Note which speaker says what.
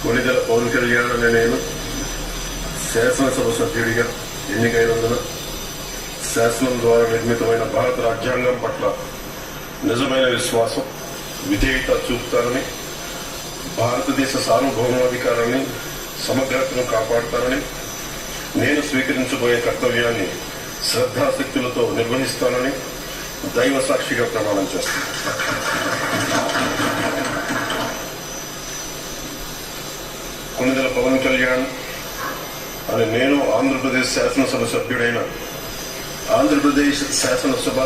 Speaker 1: కొణిదెల పవన్ కళ్యాణ్ అనే నేను శాసనసభ సభ్యుడిగా ఎన్నికైనందున శాసనం ద్వారా నిర్మితమైన భారత రాజ్యాంగం పట్ల నిజమైన విశ్వాసం, విధేయత చూపుతానని, భారతదేశ సార్వభౌమాధికారాన్ని, సమగ్రతను కాపాడుతానని, నేను స్వీకరించబోయే కర్తవ్యాన్ని శ్రద్ధాశక్తులతో నిర్వహిస్తానని దైవ సాక్షిగా ప్రమాణం చేస్తాను. కొణిదెల పవన్ కళ్యాణ్ అని నేను ఆంధ్రప్రదేశ్ శాసనసభ సభ్యుడైన ఆంధ్రప్రదేశ్ శాసనసభ